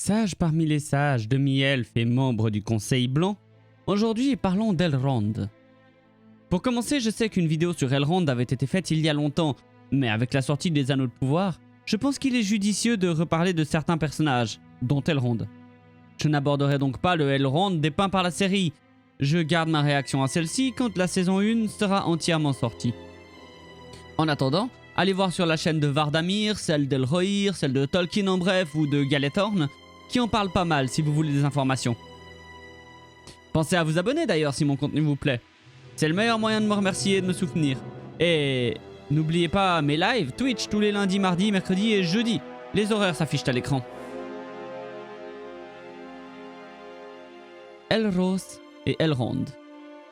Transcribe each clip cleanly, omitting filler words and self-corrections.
Sage parmi les sages, demi-elfe et membre du Conseil Blanc, aujourd'hui parlons d'Elrond. Pour commencer, je sais qu'une vidéo sur Elrond avait été faite il y a longtemps, mais avec la sortie des Anneaux de Pouvoir, je pense qu'il est judicieux de reparler de certains personnages, dont Elrond. Je n'aborderai donc pas le Elrond dépeint par la série, je garde ma réaction à celle-ci quand la saison 1 sera entièrement sortie. En attendant, allez voir sur la chaîne de Vardamir, celle d'Elrohir, celle de Tolkien en bref ou de Galethorn, qui en parlent pas mal si vous voulez des informations. Pensez à vous abonner d'ailleurs si mon contenu vous plaît. C'est le meilleur moyen de me remercier et de me soutenir. Et n'oubliez pas mes lives Twitch tous les lundis, mardis, mercredis et jeudis. Les horaires s'affichent à l'écran. Elros et Elrond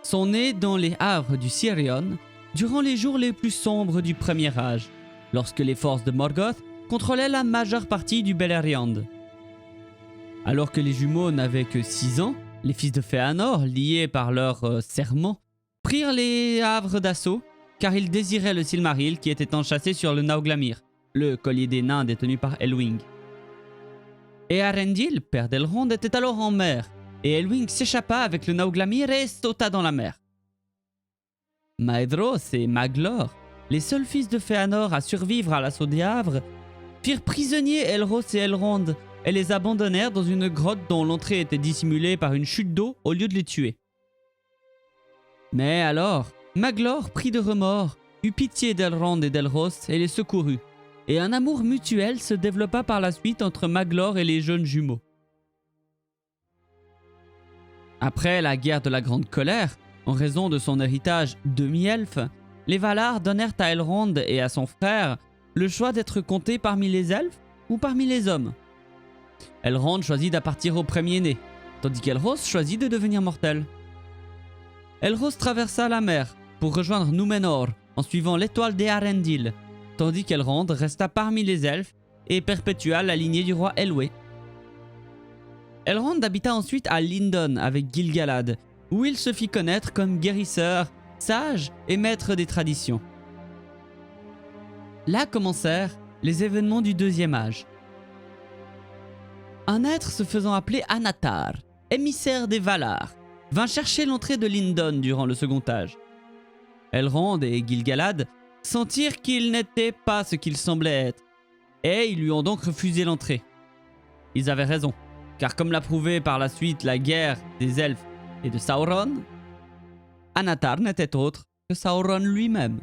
sont nés dans les havres du Sirion durant les jours les plus sombres du Premier Âge, lorsque les forces de Morgoth contrôlaient la majeure partie du Beleriand. Alors que les jumeaux n'avaient que 6 ans, les fils de Fëanor, liés par leur serment, prirent les havres d'assaut car ils désiraient le Silmaril qui était enchâssé sur le Nauglamir, le collier des nains détenu par Elwing. Eärendil, père d'Elrond, était alors en mer, et Elwing s'échappa avec le Nauglamir et sauta dans la mer. Maedhros et Maglor, les seuls fils de Fëanor à survivre à l'assaut des havres, firent prisonniers Elros et Elrond et les abandonnèrent dans une grotte dont l'entrée était dissimulée par une chute d'eau au lieu de les tuer. Mais alors, Maglor prit de remords, eut pitié d'Elrond et d'Elros et les secourut, et un amour mutuel se développa par la suite entre Maglor et les jeunes jumeaux. Après la guerre de la Grande Colère, en raison de son héritage demi-elfe, les Valar donnèrent à Elrond et à son frère le choix d'être comptés parmi les elfes ou parmi les hommes. Elrond choisit d'appartir au premier-né, tandis qu'Elros choisit de devenir mortel. Elros traversa la mer pour rejoindre Númenor en suivant l'étoile d'Eärendil, tandis qu'Elrond resta parmi les elfes et perpétua la lignée du roi Elwë. Elrond habita ensuite à Lindon avec Gil-galad, où il se fit connaître comme guérisseur, sage et maître des traditions. Là commencèrent les événements du Deuxième Âge. Un être se faisant appeler Anatar, émissaire des Valar, vint chercher l'entrée de Lindon durant le Second Âge. Elrond et Gil-galad sentirent qu'il n'était pas ce qu'il semblait être, et ils lui ont donc refusé l'entrée. Ils avaient raison, car comme l'a prouvé par la suite la guerre des elfes et de Sauron, Anatar n'était autre que Sauron lui-même.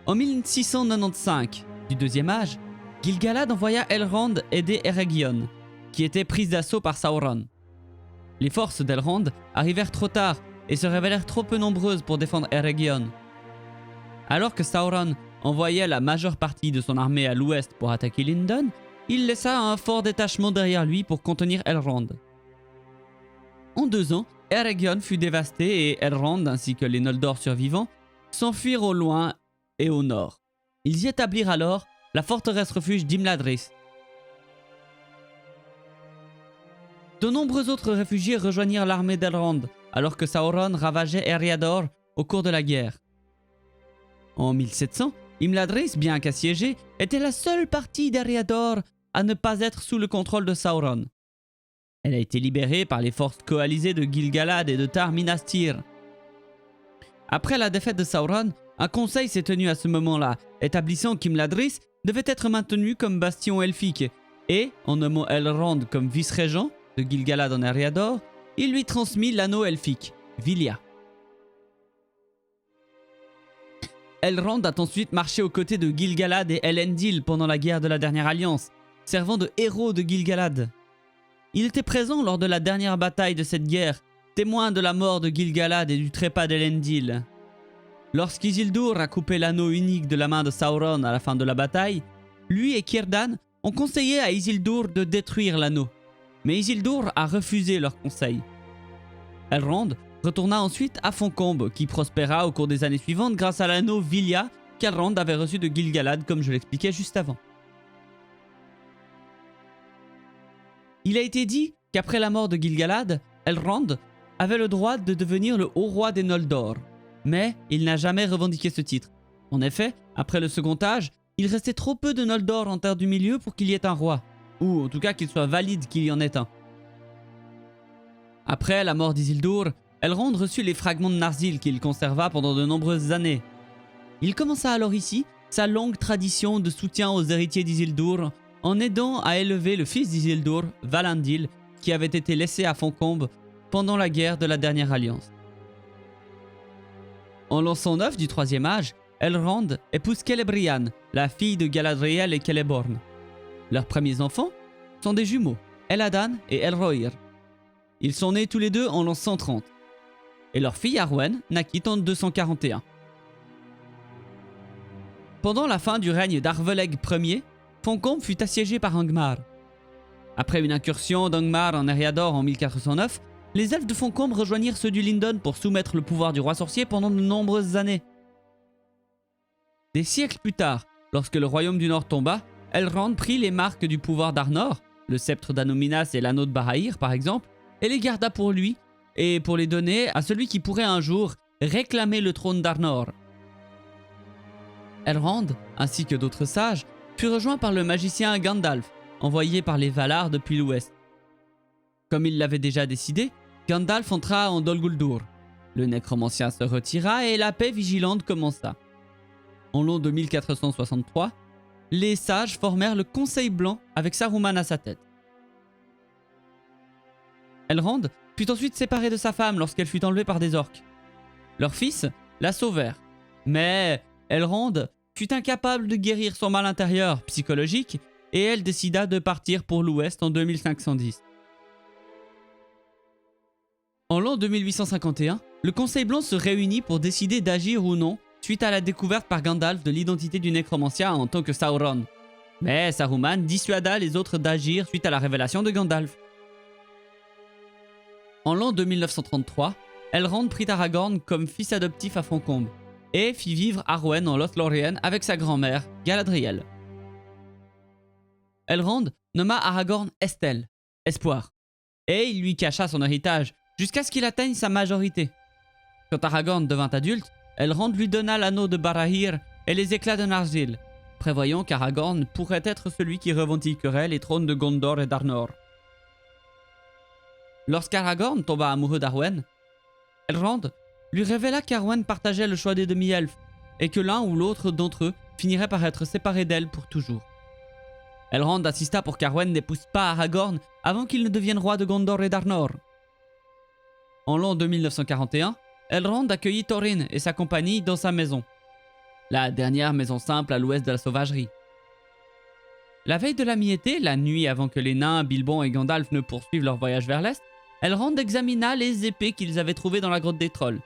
En 1695 du Deuxième Âge, Gil-galad envoya Elrond aider Eregion, qui était prise d'assaut par Sauron. Les forces d'Elrond arrivèrent trop tard et se révélèrent trop peu nombreuses pour défendre Eregion. Alors que Sauron envoyait la majeure partie de son armée à l'ouest pour attaquer Lindon, il laissa un fort détachement derrière lui pour contenir Elrond. En 2 ans, Eregion fut dévasté et Elrond ainsi que les Noldor survivants s'enfuirent au loin et au nord. Ils y établirent alors la forteresse-refuge d'Imladris. De nombreux autres réfugiés rejoignirent l'armée d'Elrond alors que Sauron ravageait Eriador au cours de la guerre. En 1700, Imladris, bien qu'assiégée, était la seule partie d'Eriador à ne pas être sous le contrôle de Sauron. Elle a été libérée par les forces coalisées de Gil-galad et de Tar Minastir. Après la défaite de Sauron, un conseil s'est tenu à ce moment-là, établissant qu'Imladris devait être maintenu comme bastion elfique, et, en nommant Elrond comme vice-régent de Gil-galad en Eriador, il lui transmit l'anneau elfique, Vilia. Elrond a ensuite marché aux côtés de Gil-galad et Elendil pendant la guerre de la Dernière Alliance, servant de héros de Gil-galad. Il était présent lors de la dernière bataille de cette guerre, témoin de la mort de Gil-galad et du trépas d'Elendil. Lorsqu'Isildur a coupé l'anneau unique de la main de Sauron à la fin de la bataille, lui et Círdan ont conseillé à Isildur de détruire l'anneau, mais Isildur a refusé leur conseil. Elrond retourna ensuite à Foncombe, qui prospéra au cours des années suivantes grâce à l'anneau Vilia qu'Elrond avait reçu de Gil-galad comme je l'expliquais juste avant. Il a été dit qu'après la mort de Gil-galad, Elrond avait le droit de devenir le haut roi des Noldor, mais il n'a jamais revendiqué ce titre. En effet, après le Second Âge, il restait trop peu de Noldor en Terre du Milieu pour qu'il y ait un roi. ou en tout cas qu'il soit valide qu'il y en ait un. Après la mort d'Isildur, Elrond reçut les fragments de Narsil qu'il conserva pendant de nombreuses années. Il commença alors ici sa longue tradition de soutien aux héritiers d'Isildur en aidant à élever le fils d'Isildur, Valandil, qui avait été laissé à Foncombe pendant la guerre de la Dernière Alliance. En l'an 109 du Troisième Âge, Elrond épouse Celebriane, la fille de Galadriel et Celeborn. Leurs premiers enfants sont des jumeaux, Eladan et Elrohir. Ils sont nés tous les deux en l'an 130. Et leur fille Arwen naquit en 241. Pendant la fin du règne d'Arveleg Ier, Foncombe fut assiégée par Angmar. Après une incursion d'Angmar en Eriador en 1409, les elfes de Foncombe rejoignirent ceux du Lindon pour soumettre le pouvoir du roi sorcier pendant de nombreuses années. Des siècles plus tard, lorsque le royaume du Nord tomba, Elrond prit les marques du pouvoir d'Arnor, le sceptre d'Anóminas et l'anneau de Barahir par exemple, et les garda pour lui et pour les donner à celui qui pourrait un jour réclamer le trône d'Arnor. Elrond, ainsi que d'autres sages, fut rejoint par le magicien Gandalf, envoyé par les Valar depuis l'ouest. Comme il l'avait déjà décidé, Gandalf entra en Dol Guldur. Le nécromancien se retira et la paix vigilante commença. En l'an de 1463, les sages formèrent le Conseil Blanc avec Saruman à sa tête. Elrond fut ensuite séparé de sa femme lorsqu'elle fut enlevée par des orques. Leurs fils la sauvèrent, mais Elrond fut incapable de guérir son mal intérieur psychologique et elle décida de partir pour l'ouest en 2510. En l'an 2851, le Conseil Blanc se réunit pour décider d'agir ou non suite à la découverte par Gandalf de l'identité du nécromancien en tant que Sauron. Mais Saruman dissuada les autres d'agir suite à la révélation de Gandalf. En l'an 2933, Elrond prit Aragorn comme fils adoptif à Foncombe et fit vivre Arwen en Lothlórien avec sa grand-mère, Galadriel. Elrond nomma Aragorn Estel, espoir, et il lui cacha son héritage jusqu'à ce qu'il atteigne sa majorité. Quand Aragorn devint adulte, Elrond lui donna l'anneau de Barahir et les éclats de Narsil, prévoyant qu'Aragorn pourrait être celui qui revendiquerait les trônes de Gondor et d'Arnor. Lorsqu'Aragorn tomba amoureux d'Arwen, Elrond lui révéla qu'Arwen partageait le choix des demi-elfes et que l'un ou l'autre d'entre eux finirait par être séparé d'elle pour toujours. Elrond insista pour qu'Arwen n'épouse pas Aragorn avant qu'il ne devienne roi de Gondor et d'Arnor. En l'an 2941, Elrond accueillit Thorin et sa compagnie dans sa maison, la dernière maison simple à l'ouest de la sauvagerie. La veille de la mi-été, la nuit avant que les nains, Bilbon et Gandalf ne poursuivent leur voyage vers l'est, Elrond examina les épées qu'ils avaient trouvées dans la grotte des trolls.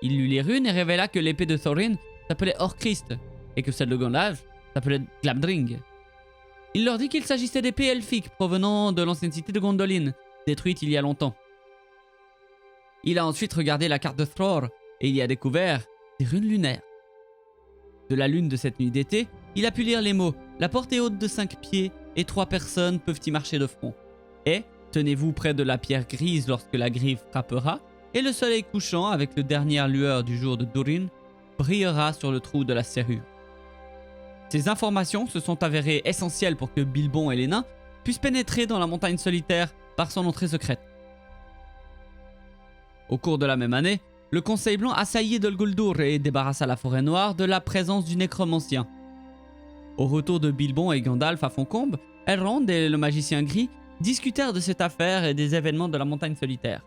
Il lut les runes et révéla que l'épée de Thorin s'appelait Orcrist et que celle de Gandalf s'appelait Glamdring. Il leur dit qu'il s'agissait d'épées elfiques provenant de l'ancienne cité de Gondolin, détruite il y a longtemps. Il a ensuite regardé la carte de Thror et il y a découvert des runes lunaires. De la lune de cette nuit d'été, il a pu lire les mots « La porte est haute de 5 pieds et 3 personnes peuvent y marcher de front. » Et « Tenez-vous près de la pierre grise lorsque la grive frappera et le soleil couchant avec le dernière lueur du jour de Durin brillera sur le trou de la serrure. » Ces informations se sont avérées essentielles pour que Bilbon et les nains puissent pénétrer dans la montagne solitaire par son entrée secrète. Au cours de la même année, le Conseil Blanc assaillit Dol Guldur et débarrassa la forêt noire de la présence du nécromancien. Au retour de Bilbon et Gandalf à Foncombe, Elrond et le magicien gris discutèrent de cette affaire et des événements de la montagne solitaire.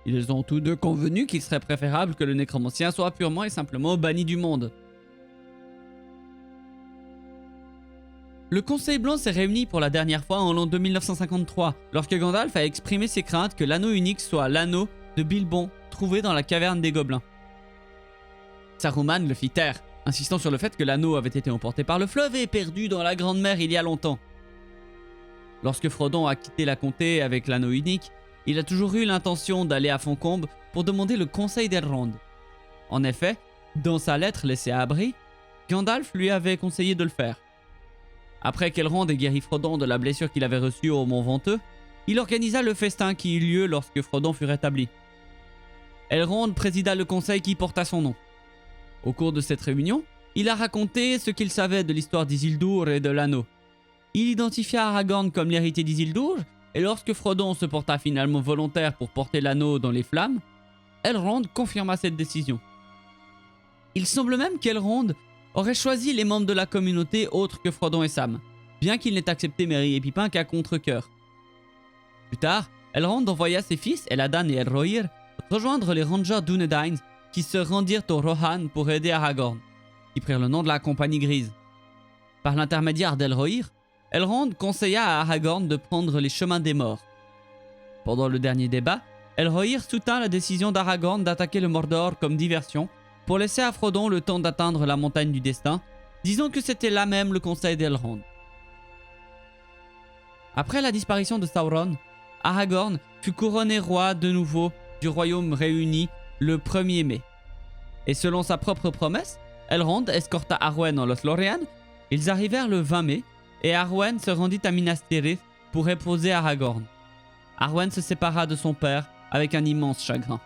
Ils ont tous deux convenu qu'il serait préférable que le nécromancien soit purement et simplement banni du monde. Le Conseil Blanc s'est réuni pour la dernière fois en l'an 2953, lorsque Gandalf a exprimé ses craintes que l'anneau unique soit l'anneau de Bilbon trouvé dans la caverne des gobelins. Saruman le fit taire, insistant sur le fait que l'anneau avait été emporté par le fleuve et perdu dans la Grande Mer il y a longtemps. Lorsque Frodon a quitté la comté avec l'anneau unique, il a toujours eu l'intention d'aller à Foncombe pour demander le conseil d'Elrond. En effet, dans sa lettre laissée à Abri, Gandalf lui avait conseillé de le faire. Après qu'Elrond ait guéri Frodon de la blessure qu'il avait reçue au Mont Venteux, il organisa le festin qui eut lieu lorsque Frodon fut rétabli. Elrond présida le conseil qui porta son nom. Au cours de cette réunion, il a raconté ce qu'il savait de l'histoire d'Isildur et de l'anneau. Il identifia Aragorn comme l'héritier d'Isildur, et lorsque Frodon se porta finalement volontaire pour porter l'anneau dans les flammes, Elrond confirma cette décision. Il semble même qu'Elrond aurait choisi les membres de la communauté autres que Frodon et Sam, bien qu'il n'ait accepté Merry et Pippin qu'à contre-cœur. Plus tard, Elrond envoya ses fils, Eladan et Elrohir, rejoindre les Rangers d'Únedain qui se rendirent au Rohan pour aider Aragorn, qui prirent le nom de la Compagnie Grise. Par l'intermédiaire d'Elrohir, Elrond conseilla à Aragorn de prendre les chemins des morts. Pendant le dernier débat, Elrohir soutint la décision d'Aragorn d'attaquer le Mordor comme diversion pour laisser à Frodon le temps d'atteindre la montagne du destin, disant que c'était là même le conseil d'Elrond. Après la disparition de Sauron, Aragorn fut couronné roi de nouveau du royaume réuni le 1er mai. Et selon sa propre promesse, Elrond escorta Arwen en Lothlórien. Ils arrivèrent le 20 mai et Arwen se rendit à Minas Tirith pour épouser Aragorn. Arwen se sépara de son père avec un immense chagrin.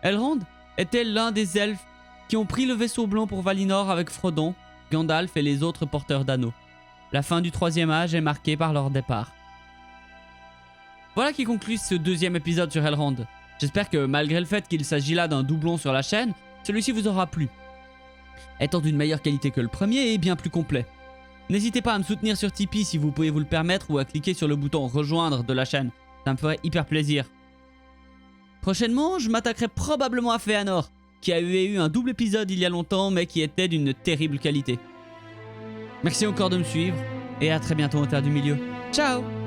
Elrond était l'un des elfes qui ont pris le vaisseau blanc pour Valinor avec Frodon, Gandalf et les autres porteurs d'anneaux. La fin du Troisième Âge est marquée par leur départ. Voilà qui conclut ce deuxième épisode sur Elrond. J'espère que malgré le fait qu'il s'agit là d'un doublon sur la chaîne, celui-ci vous aura plu. Étant d'une meilleure qualité que le premier et bien plus complet. N'hésitez pas à me soutenir sur Tipeee si vous pouvez vous le permettre ou à cliquer sur le bouton rejoindre de la chaîne, ça me ferait hyper plaisir. Prochainement, je m'attaquerai probablement à Fëanor, qui avait eu un double épisode il y a longtemps mais qui était d'une terrible qualité. Merci encore de me suivre et à très bientôt au Terre du Milieu. Ciao!